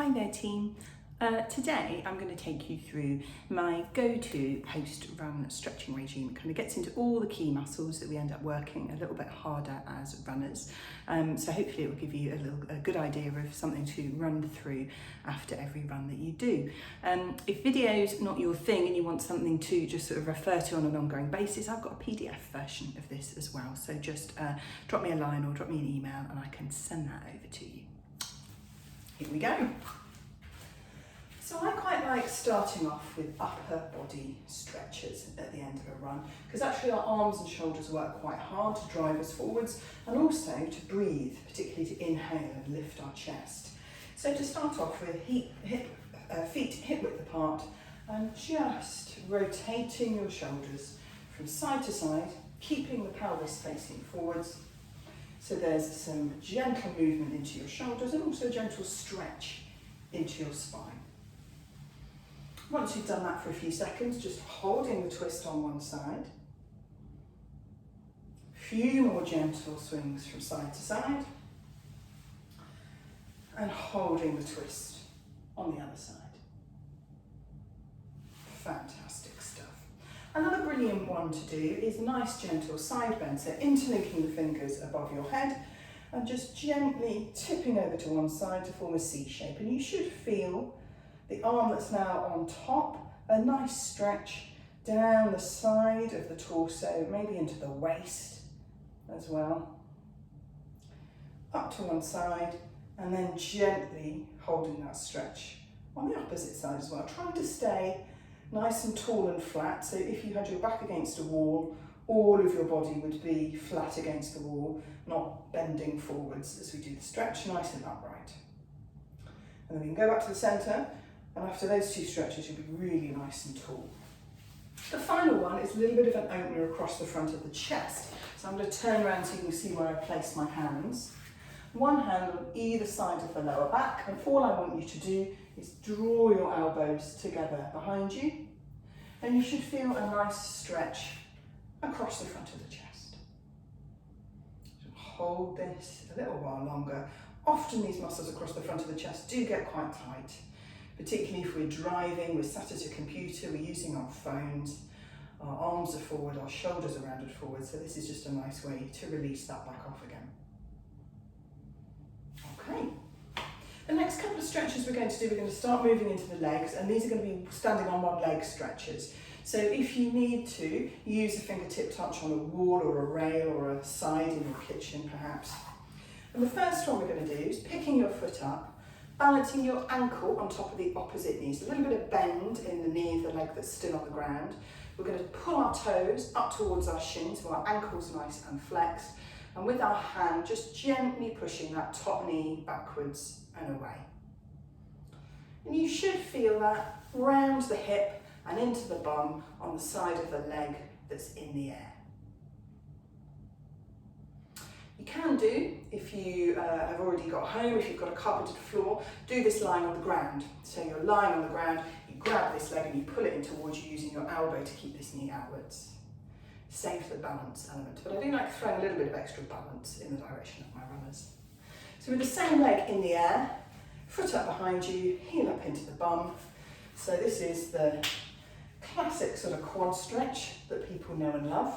Hi there team. Today I'm going to take you through my go-to post-run stretching regime. It kind of gets into all the key muscles that we end up working a little bit harder as runners. So hopefully it will give you a good idea of something to run through after every run that you do. If video's not your thing and you want something to just sort of refer to on an ongoing basis, I've got a PDF version of this as well. So just drop me a line or drop me an email and I can send that over to you. Here we go. So I quite like starting off with upper body stretches at the end of a run, because actually our arms and shoulders work quite hard to drive us forwards and also to breathe, particularly to inhale and lift our chest. So to start off with, feet hip width apart and just rotating your shoulders from side to side, keeping the pelvis facing forwards. So there's some gentle movement into your shoulders and also a gentle stretch into your spine. Once you've done that for a few seconds, just holding the twist on one side. A few more gentle swings from side to side. And holding the twist on the other side. Fantastic stuff. Another brilliant one to do is nice gentle side bend, so interlinking the fingers above your head and just gently tipping over to one side to form a C shape. And you should feel the arm that's now on top, a nice stretch down the side of the torso, maybe into the waist as well. Up to one side and then gently holding that stretch on the opposite side as well. Trying to stay nice and tall and flat, so if you had your back against a wall, all of your body would be flat against the wall, not bending forwards as we do the stretch, nice and upright. And then we can go back to the centre, and after those two stretches you'll be really nice and tall. The final one is a little bit of an opener across the front of the chest. So I'm going to turn around so you can see where I place my hands. One hand on either side of the lower back, and all I want you to do is draw your elbows together behind you, and you should feel a nice stretch across the front of the chest. So hold this a little while longer. Often these muscles across the front of the chest do get quite tight, particularly if we're driving, we're sat at a computer, we're using our phones, our arms are forward, our shoulders are rounded forward, so this is just a nice way to release that back off again. Okay. The next couple of stretches we're going to do, we're going to start moving into the legs, and these are going to be standing on one leg stretches. So if you need to, use a fingertip touch on a wall or a rail or a side in your kitchen perhaps. And the first one we're going to do is picking your foot up, balancing your ankle on top of the opposite knee. So a little bit of bend in the knee of the leg that's still on the ground. We're going to pull our toes up towards our shins so our ankle's nice and flexed. And with our hand, just gently pushing that top knee backwards and away. And you should feel that round the hip and into the bum on the side of the leg that's in the air. You can do, if you have already got home, if you've got a carpeted floor, do this lying on the ground. So you're lying on the ground, you grab this leg and you pull it in towards you using your elbow to keep this knee outwards. Same for the balance element, but I do like throwing a little bit of extra balance in the direction of my runners. So with the same leg in the air, foot up behind you, heel up into the bum. So this is the classic sort of quad stretch that people know and love.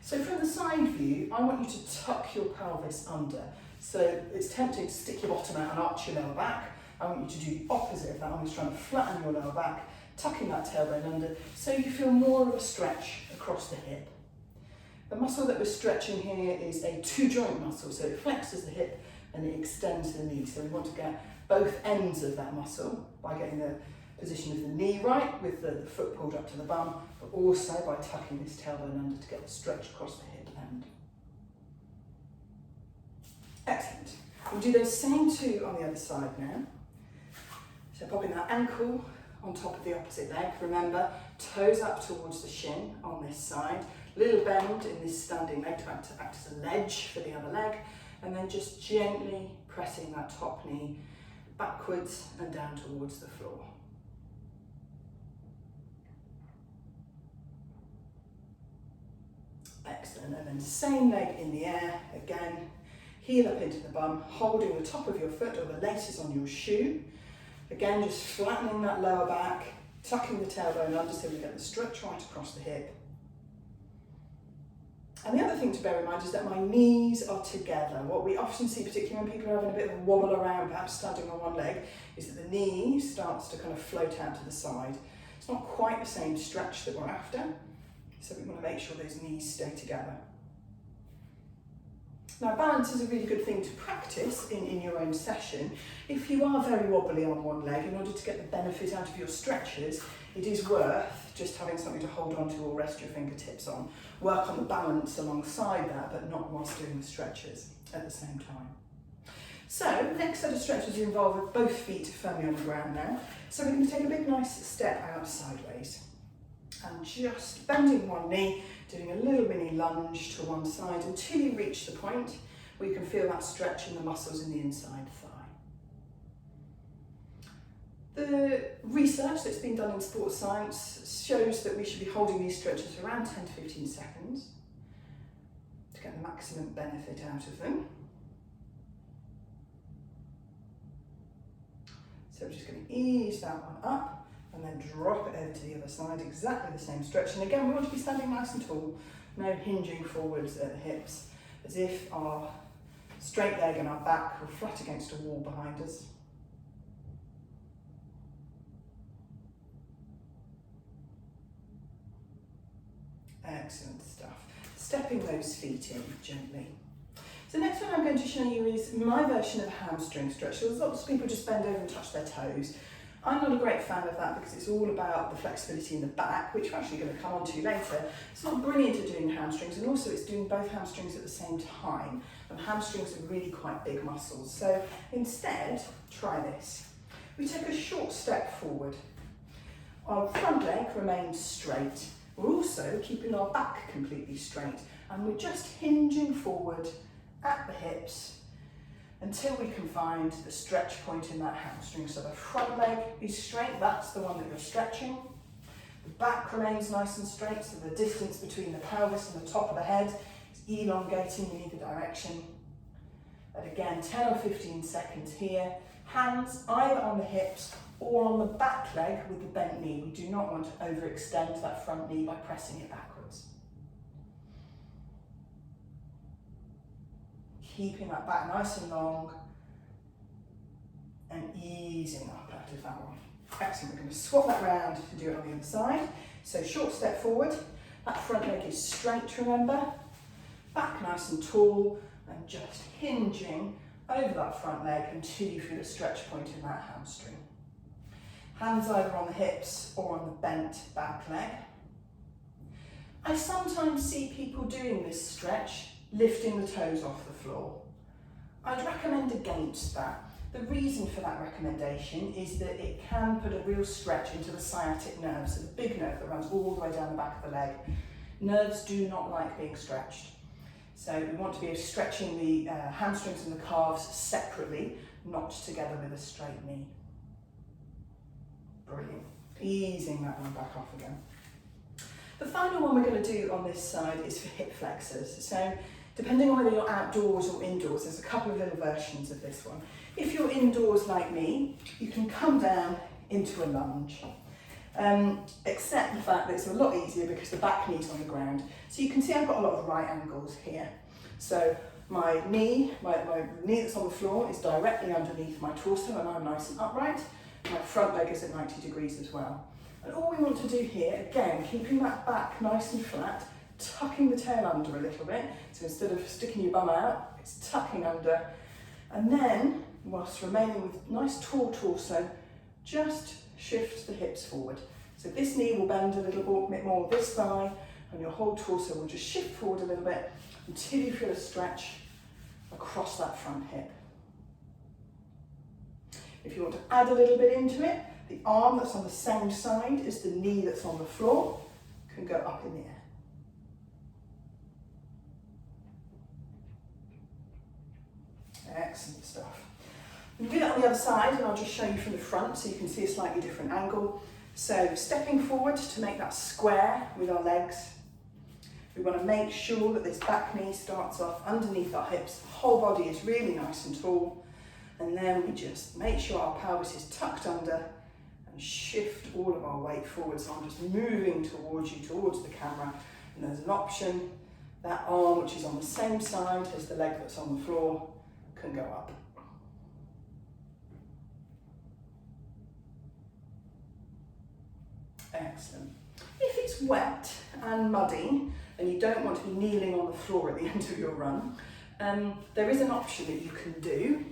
So from the side view, I want you to tuck your pelvis under. So it's tempting to stick your bottom out and arch your lower back. I want you to do the opposite of that. I'm just trying to flatten your lower back, tucking that tailbone under, so you feel more of a stretch across the hip. The muscle that we're stretching here is a two-joint muscle, so it flexes the hip and it extends the knee. So we want to get both ends of that muscle by getting the position of the knee right with the foot pulled up to the bum, but also by tucking this tailbone under to get the stretch across the hip end. Excellent. We'll do those same two on the other side now. So popping that ankle on top of the opposite leg. Remember, toes up towards the shin on this side. Little bend in this standing leg to act as a ledge for the other leg. And then just gently pressing that top knee backwards and down towards the floor. Excellent. And then same leg in the air again. heel up into the bum, holding the top of your foot or the laces on your shoe. Again, just flattening that lower back, tucking the tailbone under so we get the stretch right across the hip. And the other thing to bear in mind is that my knees are together. What we often see, particularly when people are having a bit of a wobble around, perhaps standing on one leg, is that the knee starts to kind of float out to the side. It's not quite the same stretch that we're after, so we want to make sure those knees stay together. Now, balance is a really good thing to practice in your own session. If you are very wobbly on one leg, in order to get the benefit out of your stretches, it is worth just having something to hold on to or rest your fingertips on. Work on the balance alongside that, but not whilst doing the stretches at the same time. So, the next set of stretches involve with both feet firmly on the ground now. So we're going to take a big nice step out sideways. And just bending one knee, doing a little mini lunge to one side until you reach the point where you can feel that stretch in the muscles in the inside thigh. The research that's been done in sports science shows that we should be holding these stretches for around 10 to 15 seconds to get the maximum benefit out of them. So we're just going to ease that one up and then drop it over to the other side, exactly the same stretch. And again, we want to be standing nice and tall, no hinging forwards at the hips, as if our straight leg and our back were flat against a wall behind us. Excellent stuff. Stepping those feet in gently. So next one I'm going to show you is my version of a hamstring stretch. So lots of people just bend over and touch their toes. I'm not a great fan of that because it's all about the flexibility in the back, which we're actually going to come on to later. It's not brilliant at doing hamstrings, and also it's doing both hamstrings at the same time. And hamstrings are really quite big muscles. So instead, try this. We take a short step forward. Our front leg remains straight. We're also keeping our back completely straight, and we're just hinging forward at the hips until we can find the stretch point in that hamstring. So the front leg is straight, that's the one that you're stretching. The back remains nice and straight, so the distance between the pelvis and the top of the head is elongating in either direction. And again, 10 or 15 seconds here. Hands either on the hips or on the back leg with the bent knee. We do not want to overextend that front knee by pressing it backwards. Keeping that back nice and long and easing up out of that one. Excellent, we're going to swap that round and do it on the other side. So short step forward, that front leg is straight, remember. Back nice and tall and just hinging over that front leg until you feel a stretch point in that hamstring. Hands either on the hips or on the bent back leg. I sometimes see people doing this stretch lifting the toes off the floor. I'd recommend against that. The reason for that recommendation is that it can put a real stretch into the sciatic nerve, so the big nerve that runs all the way down the back of the leg. Nerves do not like being stretched. So we want to be stretching the hamstrings and the calves separately, not together with a straight knee. Brilliant. Easing that one back off again. The final one we're going to do on this side is for hip flexors. So depending on whether you're outdoors or indoors, there's a couple of little versions of this one. If you're indoors like me, you can come down into a lunge. Except the fact that it's a lot easier because the back knee's on the ground. So you can see I've got a lot of right angles here. So my knee, my knee that's on the floor is directly underneath my torso and I'm nice and upright. My front leg is at 90 degrees as well. And all we want to do here, again, keeping that back nice and flat, tucking the tail under a little bit. So instead of sticking your bum out, it's tucking under. And then, whilst remaining with nice tall torso, just shift the hips forward. So this knee will bend a little bit more, this thigh, and your whole torso will just shift forward a little bit until you feel a stretch across that front hip. If you want to add a little bit into it, the arm that's on the same side as the knee that's on the floor can go up in the air. Excellent stuff. We'll do that on the other side and I'll just show you from the front so you can see a slightly different angle. So stepping forward to make that square with our legs. We want to make sure that this back knee starts off underneath our hips, the whole body is really nice and tall, and then we just make sure our pelvis is tucked under and shift all of our weight forward. So I'm just moving towards you, towards the camera, and there's an option, that arm which is on the same side as the leg that's on the floor can go up. Excellent. If it's wet and muddy and you don't want to be kneeling on the floor at the end of your run, there is an option that you can do,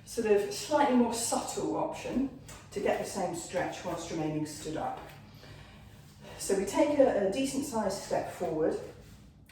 sort of slightly more subtle option to get the same stretch whilst remaining stood up. So we take a decent sized step forward.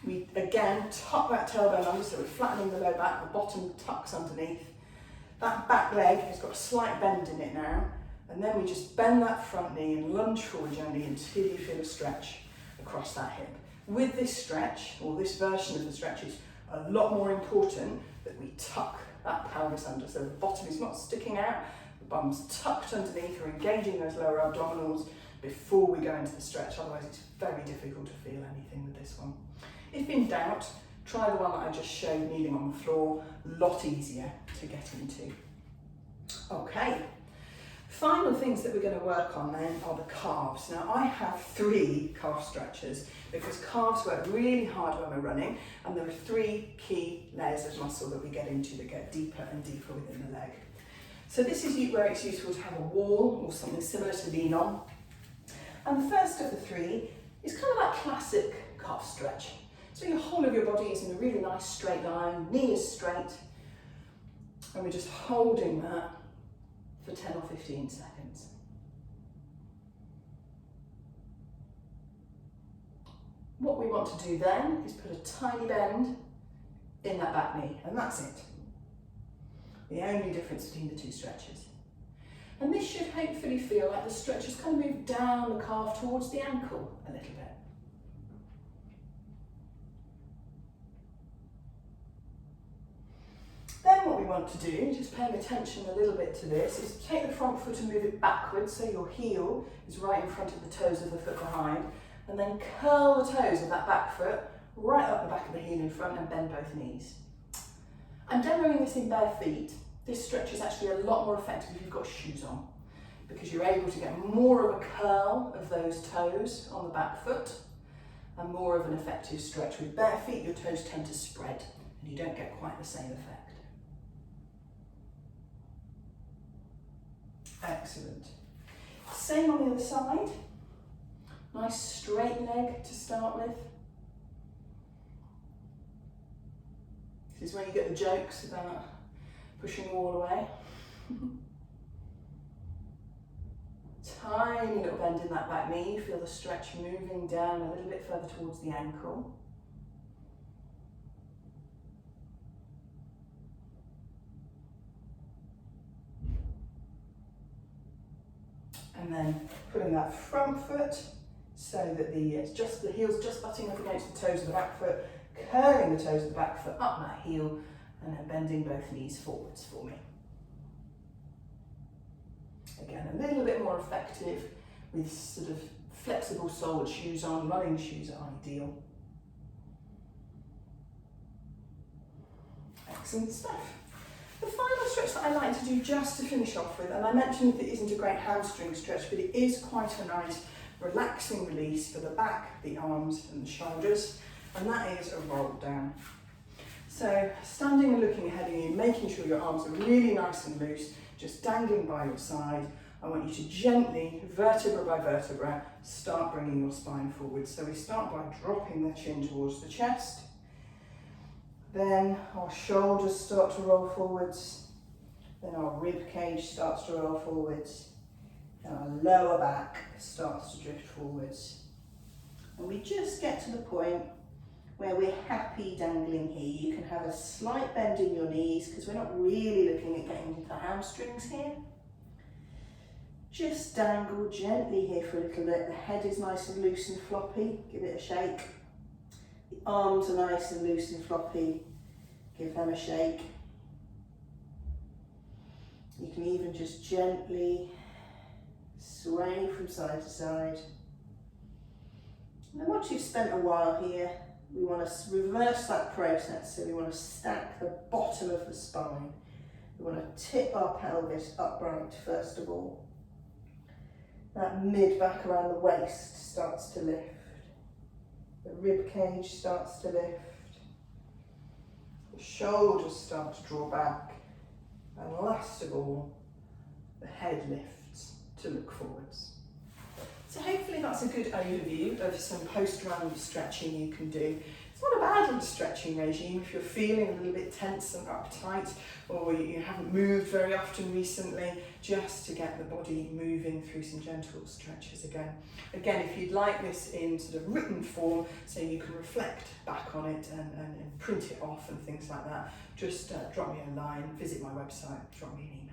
We again tuck that tailbone under, so we're flattening the low back, the bottom tucks underneath. That back leg has got a slight bend in it now, and then we just bend that front knee and lunge forward gently until you feel a stretch across that hip. With this stretch, or this version of the stretch, is a lot more important that we tuck that pelvis under, so the bottom is not sticking out, the bum's tucked underneath, we're engaging those lower abdominals before we go into the stretch, otherwise it's very difficult to feel anything with this one. If in doubt, try the one that I just showed, kneeling on the floor, a lot easier to get into. Okay, final things that we're going to work on then are the calves. Now I have 3 calf stretches because calves work really hard when we're running, and there are 3 key layers of muscle that we get into that get deeper and deeper within the leg. So this is where it's useful to have a wall or something similar to lean on. And the first of the 3 is kind of that classic calf stretch. So your whole of your body is in a really nice straight line, knee is straight, and we're just holding that for 10 or 15 seconds. What we want to do then is put a tiny bend in that back knee, and that's it. The only difference between the 2 stretches. And this should hopefully feel like the stretch has kind of moved down the calf towards the ankle a little bit. Then what we want to do, just paying attention a little bit to this, is take the front foot and move it backwards so your heel is right in front of the toes of the foot behind, and then curl the toes of that back foot right up the back of the heel in front and bend both knees. I'm demoing this in bare feet. This stretch is actually a lot more effective if you've got shoes on, because you're able to get more of a curl of those toes on the back foot and more of an effective stretch. With bare feet, your toes tend to spread and you don't get quite the same effect. Excellent. Same on the other side. Nice straight leg to start with. This is when you get the jokes about pushing the wall away. Tiny little bend in that back knee. You feel the stretch moving down a little bit further towards the ankle. And then putting that front foot so that the heel's just butting up against the toes of the back foot, curling the toes of the back foot up that heel, and then bending both knees forwards for me. Again, a little bit more effective with sort of flexible soled shoes on. Running shoes are ideal. Excellent stuff. The final stretch that I like to do just to finish off with, and I mentioned that it isn't a great hamstring stretch, but it is quite a nice relaxing release for the back, the arms and the shoulders, and that is a roll down. So standing and looking ahead of you, making sure your arms are really nice and loose, just dangling by your side. I want you to gently, vertebra by vertebra, start bringing your spine forward. So we start by dropping the chin towards the chest. Then our shoulders start to roll forwards. Then our rib cage starts to roll forwards. And our lower back starts to drift forwards. And we just get to the point where we're happy dangling here. You can have a slight bend in your knees because we're not really looking at getting into the hamstrings here. Just dangle gently here for a little bit. The head is nice and loose and floppy. Give it a shake. The arms are nice and loose and floppy. Give them a shake. You can even just gently sway from side to side. And then once you've spent a while here, We want to reverse that process, so we want to stack the bottom of the spine. We want to tip our pelvis upright first of all. That mid back around the waist starts to lift. The rib cage starts to lift. The shoulders start to draw back. And last of all, the head lifts to look forwards. So hopefully that's a good overview of some post-round stretching you can do. It's not a bad little stretching regime if you're feeling a little bit tense and uptight, or you haven't moved very often recently, just to get the body moving through some gentle stretches again. Again, if you'd like this in sort of written form, so you can reflect back on it and print it off and things like that, just drop me a line, visit my website, drop me an email.